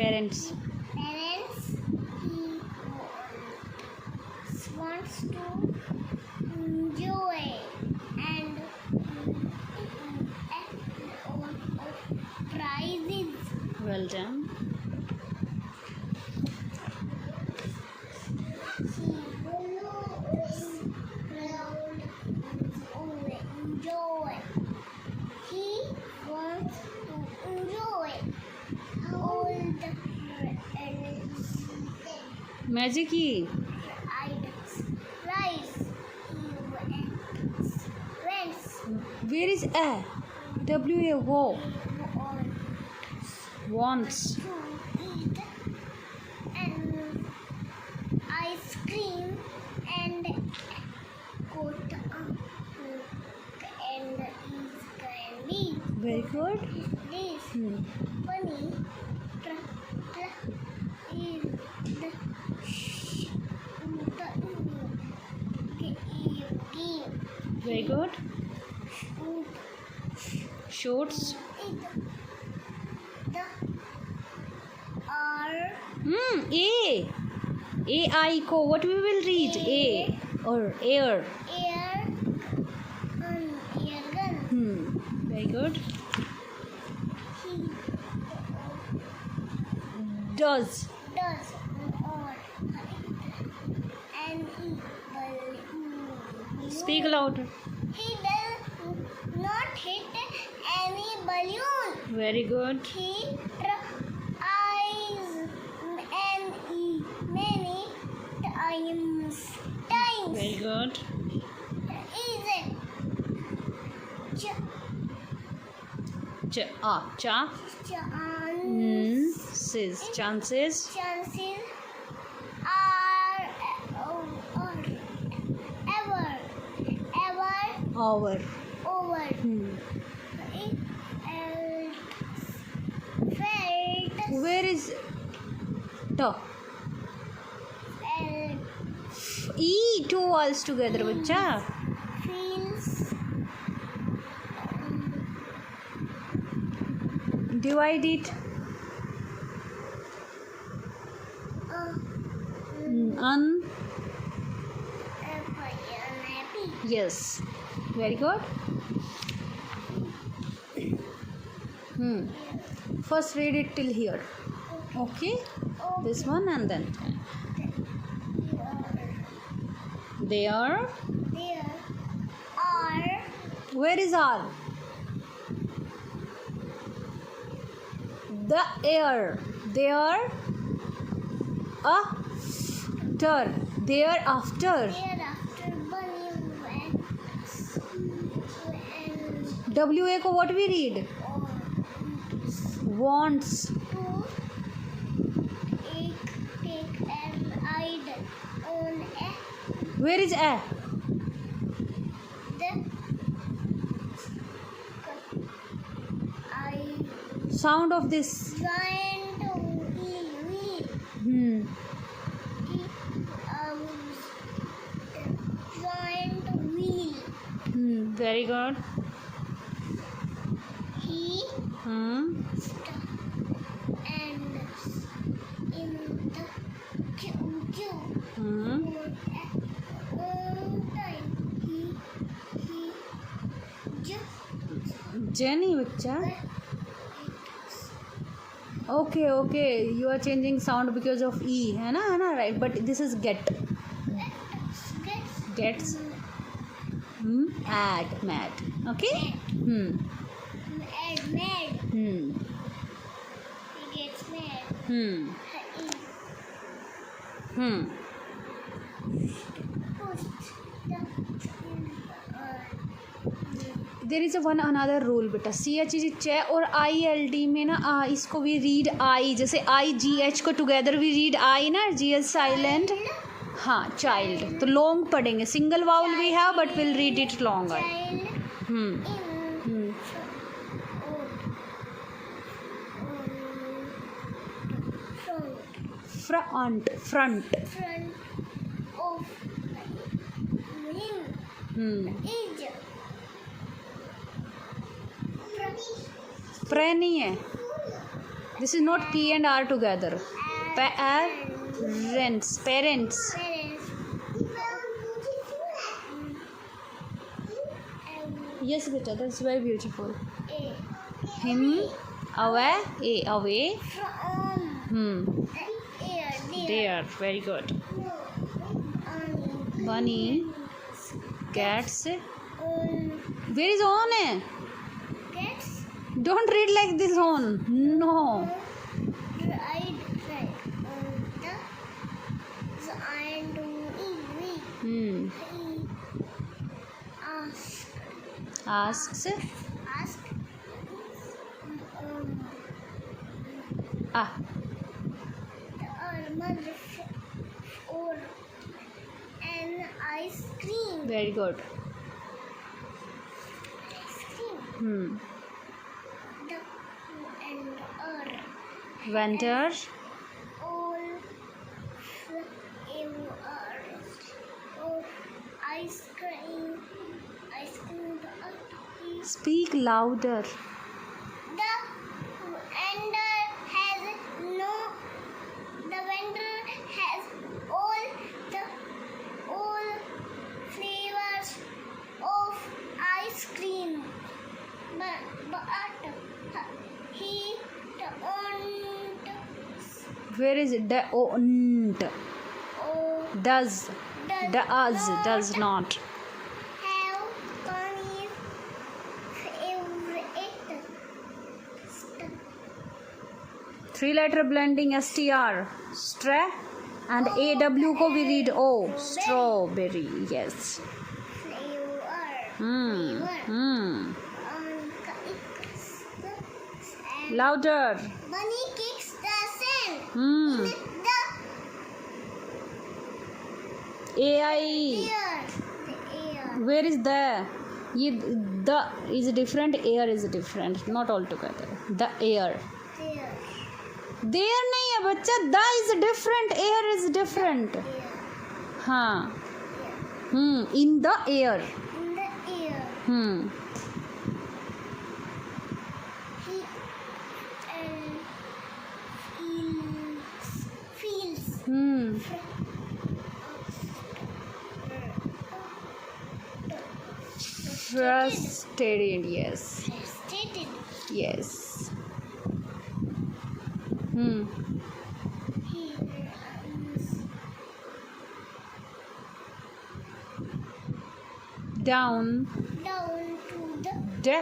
Parents. Parents. He wants to enjoy and prizes. Well done. Enjoy. He wants to enjoy all the Magic E. items. Rice. Friends. Where is A? W A wo. Wants. To eat and ice cream and coat and eat candy. Very good. This funny is the game. Very good. Shorts. The R A. A I ko. What we will read? A or air. air gun. Very good. He Does. does or and Speak louder. he does not hit any balloon. Very good. He tries many times. Very good. Is it? Cha. Chances. Chances are ever Hour. over. It felt Where is T? E. Two walls together, bacha. feels Divide it. Un. unhappy. Yes. Very good. First read it till here. Okay. This one and then. There. There are Where is R? The air. There. After. Thereafter. thereafter bunny and W A ko what we read? Wants. to take an idol on a Where is A? the I Sound of this. giant wheel. Giant wheel. Very good. He Hmm. and in the queue. Hmm. Time he just Jenny, bacha. Okay. You are changing sound because of E, है ना, right? But this is get. Gets. Add, mad. Okay. mad. He gets mad. There is another rule बेटा. CH is च और ILD में ना इसको भी read I, जैसे IGH को together भी read I ना, GH silent. हाँ, child. तो long पढ़ेंगे. Single vowel we have but we'll read it longer. Front of him is prey नहीं है. This is not P and R together. Parents. Parents. Yes, beta, that's very beautiful. A. Him, away, away. From. There, very good. Bunny, cats. Where is on? Cats. Don't read like this on. No. Right on the. So I do Asks. ask Ah. the mother or an ice cream. Very good. Ice cream. The and Winter. all flavors of ice cream. Ice cream. Speak louder. The vendor has no. The vendor has all flavors of ice cream, but he don't. Where is it? Don't. Does. Does not. Have bunny favorite. 3-letter blending STR. Stra. And AW ko we read O. Strawberry. Yes. Flavor. Louder. Bunny kicks the sand. Hmm. The AI. air. The air. Where is the? The is different. Air is different. Not all together. The air. There. There नहीं है बच्चा. The is different. Air is different. Air. हाँ. Air. In the air. In the air. He feels. Frustrated. Yes. Frustrated. Yes. He runs Down. down to the De.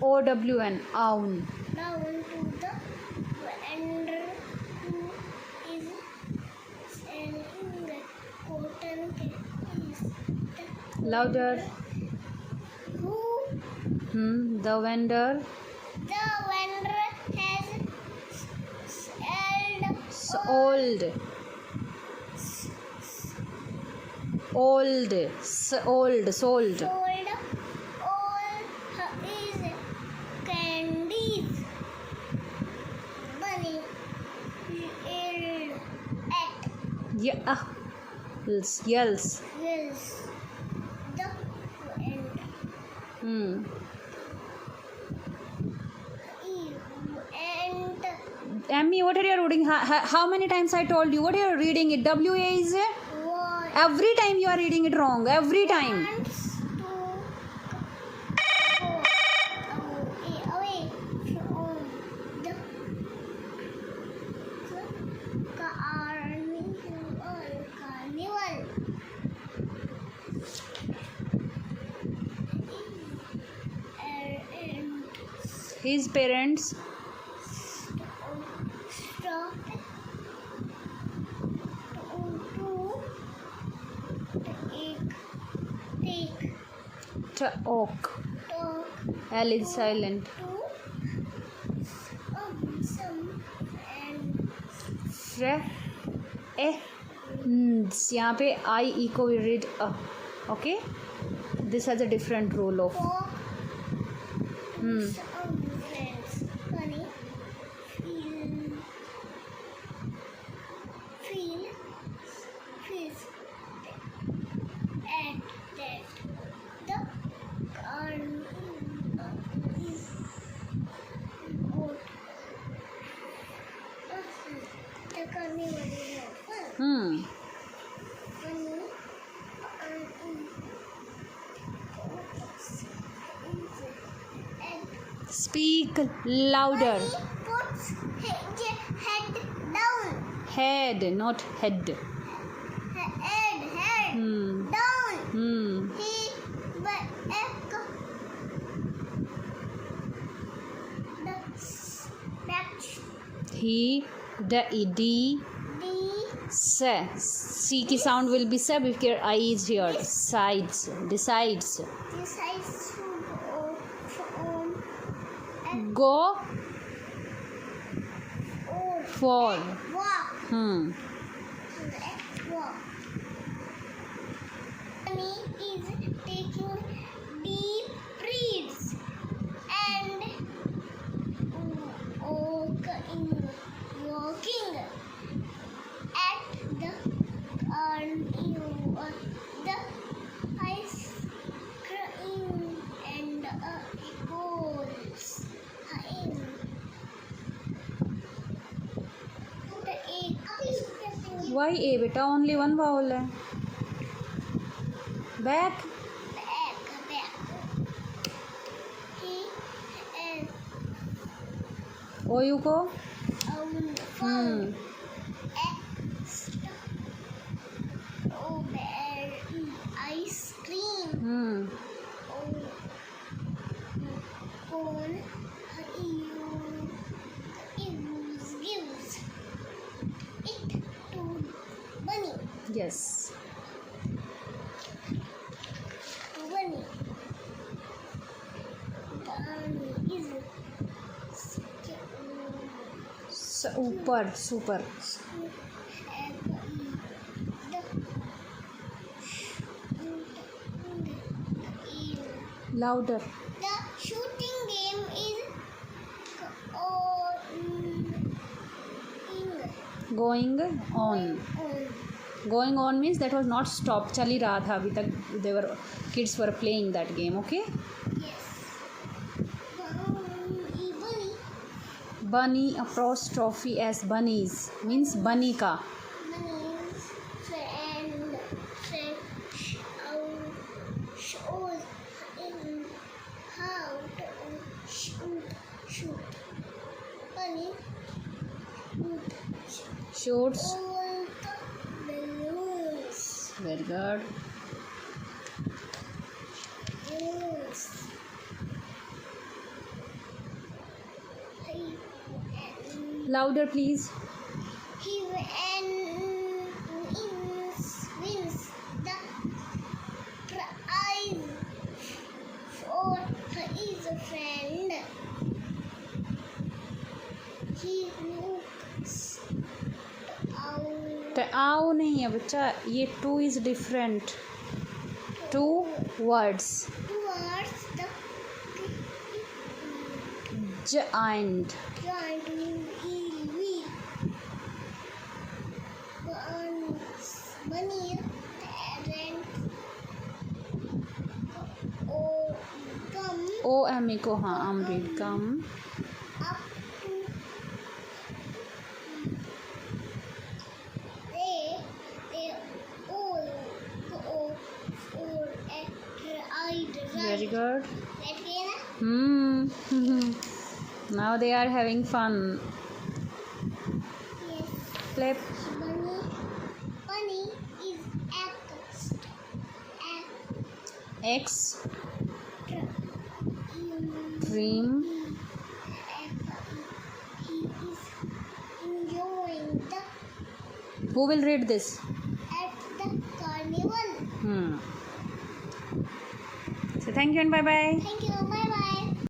OWN. Own. down to the vendor who is selling cotton candies. Louder. Who The vendor. the vendor has Old. Sold. sold all his candies. Bunny yelled at Yeah. Yells. Wills the vendor. And Emmy, what are you reading? How many times I told you? What are you reading? It WA is what every time you are reading it wrong. Every time. wants to go away from the carnival. And His parents. stop to take Talk. talk L is silent. to some and Fre. यहाँ पे I E को we read a. Okay. This has a different role of. talk some friends. Funny. Feels at that the carnival is good carnival is not fun. Hmm. Bunny Speak louder. puts head down. Head, not head. Head Hmm. down. Hmm. He He, the D, se. C की sound will be se if your I is here. Decides. decides to Go for. walk. Hmm. Walk. Bunny is taking deep breaths and walking at the carnival. The ice cream and goes in. The egg Why A beta? Only one vowel है. Back. back. He and O you go. found Hmm. ice cream. Hmm. Cone gives it to Bunny. Yes. Bunny. Bunny is ऊपर super. Louder. The shooting game is Going on. Going on means that was not stopped. चल ही रहा था अभी तक. Kids were playing that game. Okay. Yes. Bunny apostrophe as bunnies means bunny का. Bunny's friend shows in how to shoot. Bunny Shoots. all the balloons. Very good. Balloons. Louder please. He wins the prize for his friend. He looks out आओ नहीं है बच्चा. ये two is different. Two words. towards the Giant. giant wheel. Bunny ran come O M E को हाँ आम read come. up to they all go for a ride. Very good. That way na? Hmm. Now they are having fun. Yes. Clap. Bunny is X. Dream. he is enjoying the Who will read this? at the carnival. So thank you and bye bye. Thank you.